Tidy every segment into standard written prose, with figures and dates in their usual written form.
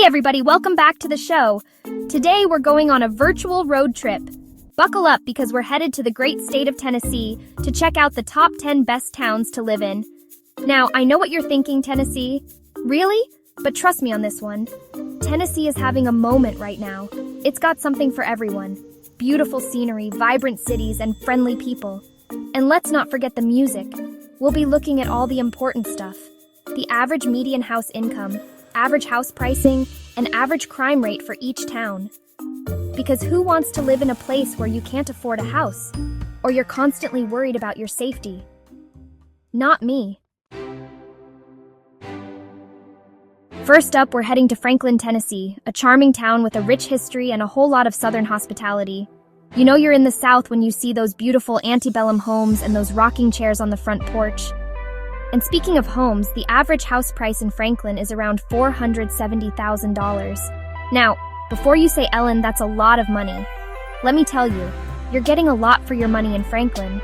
Hey everybody, welcome back to the show. Today we're going on a virtual road trip. Buckle up because we're headed to the great state of Tennessee to check out the top 10 best towns to live in. Now, I know what you're thinking, Tennessee. Really? But trust me on this one. Tennessee is having a moment right now. It's got something for everyone. Beautiful scenery, vibrant cities, and friendly people. And let's not forget the music. We'll be looking at all the important stuff. The average median house income, average house pricing, and average crime rate for each town. Because who wants to live in a place where you can't afford a house, or you're constantly worried about your safety? Not me. First up, we're heading to Franklin, Tennessee, a charming town with a rich history and a whole lot of Southern hospitality. You know you're in the South when you see those beautiful antebellum homes and those rocking chairs on the front porch. And speaking of homes, the average house price in Franklin is around $470,000. Now, before you say, Ellen, that's a lot of money. Let me tell you, you're getting a lot for your money in Franklin.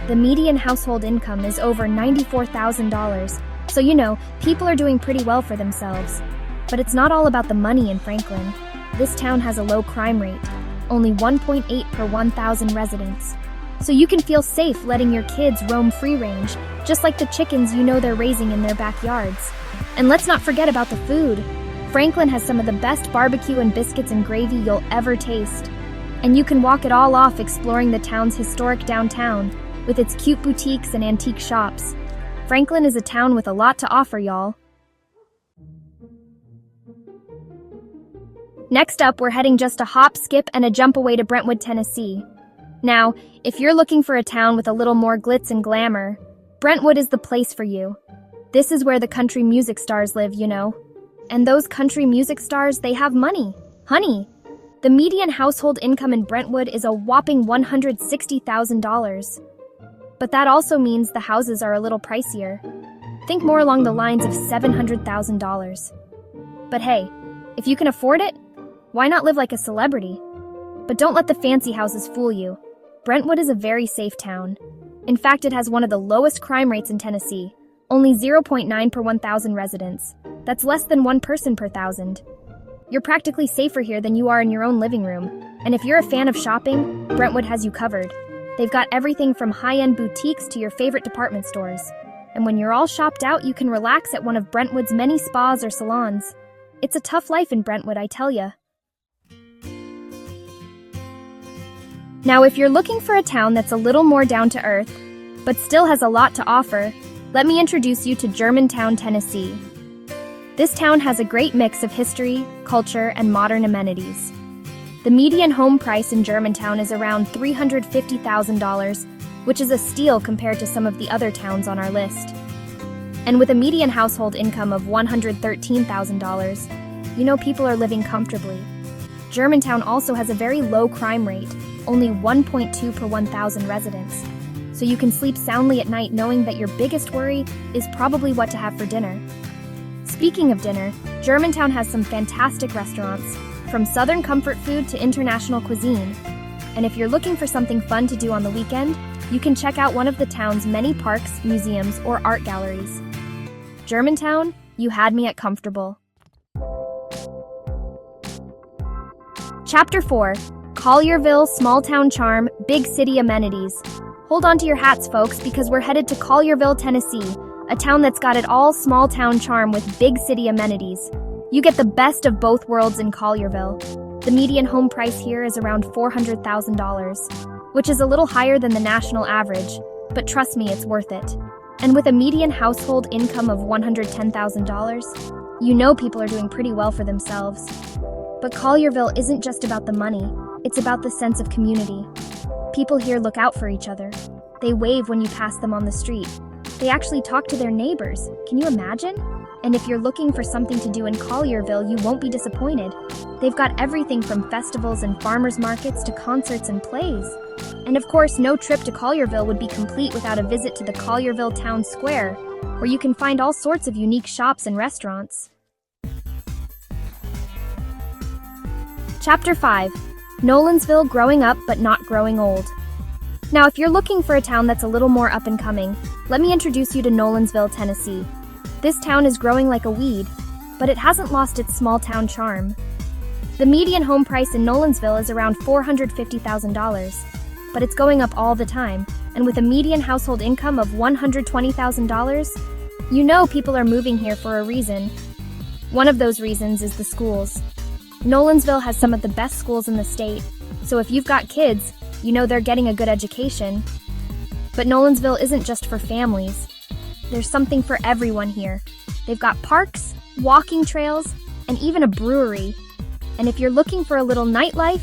The median household income is over $94,000, so you know, people are doing pretty well for themselves. But it's not all about the money in Franklin. This town has a low crime rate, only 1.8 per 1,000 residents. So you can feel safe letting your kids roam free range, just like the chickens you know they're raising in their backyards. And let's not forget about the food. Franklin has some of the best barbecue and biscuits and gravy you'll ever taste. And you can walk it all off exploring the town's historic downtown, with its cute boutiques and antique shops. Franklin is a town with a lot to offer, y'all. Next up, we're heading just a hop, skip, and a jump away to Brentwood, Tennessee. Now, if you're looking for a town with a little more glitz and glamour, Brentwood is the place for you. This is where the country music stars live, you know. And those country music stars, they have money. Honey, the median household income in Brentwood is a whopping $160,000. But that also means the houses are a little pricier. Think more along the lines of $700,000. But hey, if you can afford it, why not live like a celebrity? But don't let the fancy houses fool you. Brentwood is a very safe town. In fact, it has one of the lowest crime rates in Tennessee, only 0.9 per 1,000 residents. That's less than 1 person per 1,000. You're practically safer here than you are in your own living room. And if you're a fan of shopping, Brentwood has you covered. They've got everything from high-end boutiques to your favorite department stores. And when you're all shopped out, you can relax at one of Brentwood's many spas or salons. It's a tough life in Brentwood, I tell ya. Now, if you're looking for a town that's a little more down to earth, but still has a lot to offer, let me introduce you to Germantown, Tennessee. This town has a great mix of history, culture, and modern amenities. The median home price in Germantown is around $350,000, which is a steal compared to some of the other towns on our list. And with a median household income of $113,000, you know people are living comfortably. Germantown also has a very low crime rate, only 1.2 per 1,000 residents. So you can sleep soundly at night knowing that your biggest worry is probably what to have for dinner. Speaking of dinner, Germantown has some fantastic restaurants, from Southern comfort food to international cuisine. And if you're looking for something fun to do on the weekend, you can check out one of the town's many parks, museums, or art galleries. Germantown, you had me at comfortable. Chapter 4. Collierville, Small Town Charm, Big City Amenities. Hold on to your hats, folks, because we're headed to Collierville, Tennessee, a town that's got it all, small town charm with big city amenities. You get the best of both worlds in Collierville. The median home price here is around $400,000, which is a little higher than the national average, but trust me, it's worth it. And with a median household income of $110,000, you know people are doing pretty well for themselves. But Collierville isn't just about the money, it's about the sense of community. People here look out for each other. They wave when you pass them on the street. They actually talk to their neighbors. Can you imagine? And if you're looking for something to do in Collierville, you won't be disappointed. They've got everything from festivals and farmers markets to concerts and plays. And of course, no trip to Collierville would be complete without a visit to the Collierville Town Square, where you can find all sorts of unique shops and restaurants. Chapter 5. Nolensville, growing up but not growing old. Now, if you're looking for a town that's a little more up and coming, let me introduce you to Nolensville, Tennessee. This town is growing like a weed. but it hasn't lost its small-town charm. The median home price in Nolensville is around $450,000, but it's going up all the time, and with a median household income of $120,000, you know people are moving here for a reason. One of those reasons is the schools. Nolensville has some of the best schools in the state, so if you've got kids, you know they're getting a good education. But Nolensville isn't just for families. There's something for everyone here. They've got parks, walking trails, and even a brewery. And if you're looking for a little nightlife,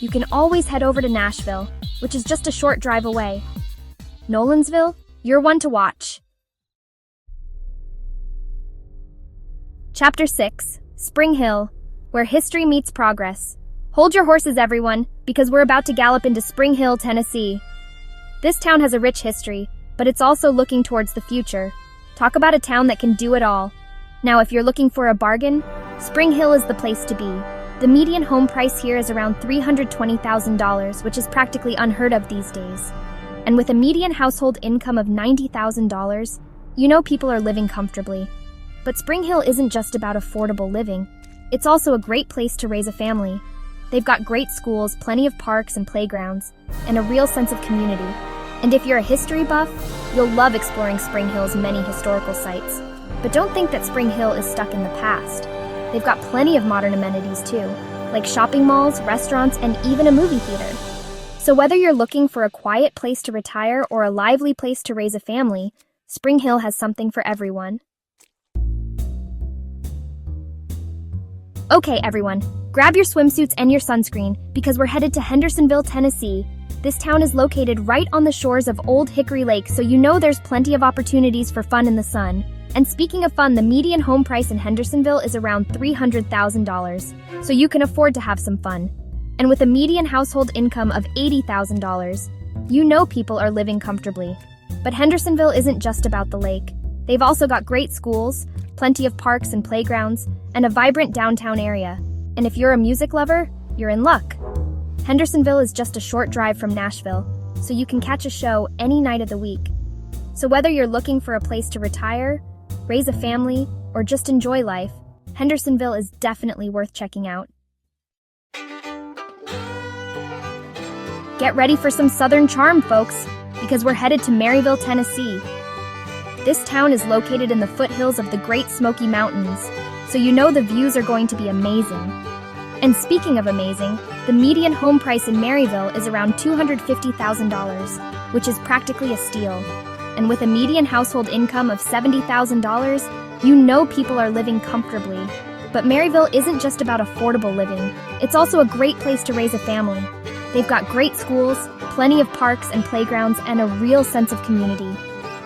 you can always head over to Nashville, which is just a short drive away. Nolensville, you're one to watch. Chapter 6, Spring Hill, where history meets progress. Hold your horses, everyone, because we're about to gallop into Spring Hill, Tennessee. This town has a rich history, but it's also looking towards the future. Talk about a town that can do it all. Now, if you're looking for a bargain, Spring Hill is the place to be. The median home price here is around $320,000, which is practically unheard of these days. And with a median household income of $90,000, you know people are living comfortably. But Spring Hill isn't just about affordable living. It's also a great place to raise a family. They've got great schools, plenty of parks and playgrounds, and a real sense of community. And if you're a history buff, you'll love exploring Spring Hill's many historical sites. But don't think that Spring Hill is stuck in the past. They've got plenty of modern amenities too, like shopping malls, restaurants, and even a movie theater. So whether you're looking for a quiet place to retire or a lively place to raise a family, Spring Hill has something for everyone. Okay, everyone, grab your swimsuits and your sunscreen because we're headed to Hendersonville, Tennessee. This town is located right on the shores of Old Hickory Lake, so you know there's plenty of opportunities for fun in the sun. And speaking of fun, the median home price in Hendersonville is around $300,000, so you can afford to have some fun. And with a median household income of $80,000, you know people are living comfortably. But Hendersonville isn't just about the lake. They've also got great schools, plenty of parks and playgrounds, and a vibrant downtown area. And if you're a music lover, you're in luck. Hendersonville is just a short drive from Nashville, so you can catch a show any night of the week. So whether you're looking for a place to retire, raise a family, or just enjoy life, Hendersonville is definitely worth checking out. Get ready for some Southern charm, folks, because we're headed to Maryville, Tennessee. This town is located in the foothills of the Great Smoky Mountains, so you know the views are going to be amazing. And speaking of amazing, the median home price in Maryville is around $250,000, which is practically a steal. And with a median household income of $70,000, you know people are living comfortably. But Maryville isn't just about affordable living. It's also a great place to raise a family. They've got great schools, plenty of parks and playgrounds, and a real sense of community.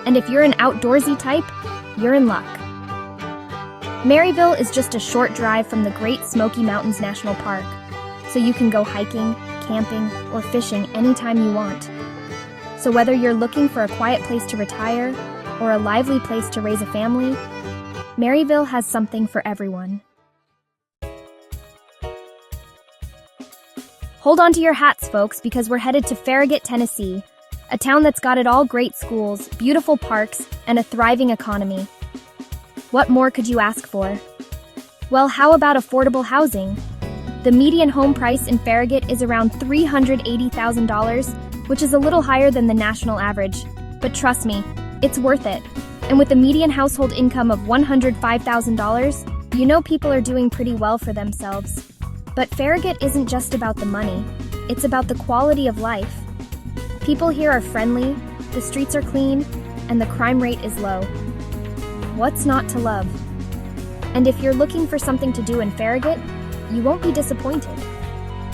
And if you're an outdoorsy type, you're in luck. Maryville is just a short drive from the Great Smoky Mountains National Park, so you can go hiking, camping, or fishing anytime you want. So whether you're looking for a quiet place to retire or a lively place to raise a family, Maryville has something for everyone. Hold on to your hats, folks, because we're headed to Farragut, Tennessee, a town that's got it all: great schools, beautiful parks, and a thriving economy. What more could you ask for? Well, how about affordable housing? The median home price in Farragut is around $380,000, which is a little higher than the national average. But trust me, it's worth it. And with a median household income of $105,000, you know people are doing pretty well for themselves. But Farragut isn't just about the money, it's about the quality of life. People here are friendly, the streets are clean, and the crime rate is low. What's not to love? And if you're looking for something to do in Farragut, you won't be disappointed.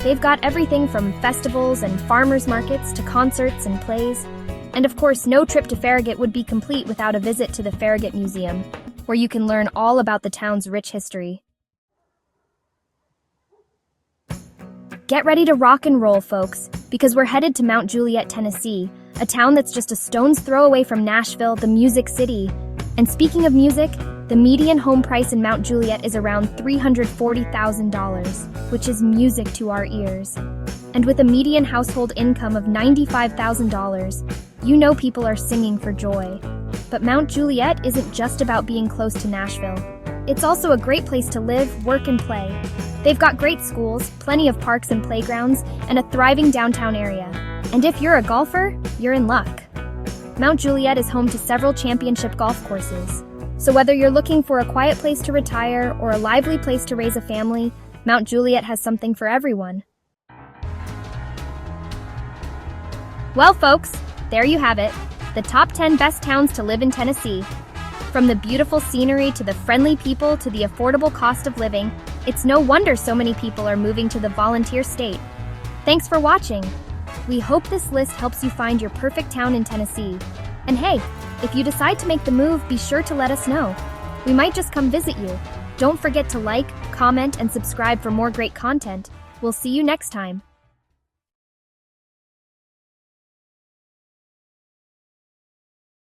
They've got everything from festivals and farmers markets to concerts and plays. And of course, no trip to Farragut would be complete without a visit to the Farragut Museum, where you can learn all about the town's rich history. Get ready to rock and roll, folks, because we're headed to Mount Juliet, Tennessee, a town that's just a stone's throw away from Nashville, the Music City. And speaking of music, the median home price in Mount Juliet is around $340,000, which is music to our ears. And with a median household income of $95,000, you know people are singing for joy. But Mount Juliet isn't just about being close to Nashville. It's also a great place to live, work, and play. They've got great schools, plenty of parks and playgrounds, and a thriving downtown area. And if you're a golfer, you're in luck. Mount Juliet is home to several championship golf courses. So whether you're looking for a quiet place to retire or a lively place to raise a family, Mount Juliet has something for everyone. Well, folks, there you have it. The top 10 best towns to live in Tennessee. From the beautiful scenery to the friendly people to the affordable cost of living, it's no wonder so many people are moving to the volunteer state. Thanks for watching. We hope this list helps you find your perfect town in Tennessee. And hey, if you decide to make the move, be sure to let us know. We might just come visit you. Don't forget to like, comment, and subscribe for more great content. We'll see you next time.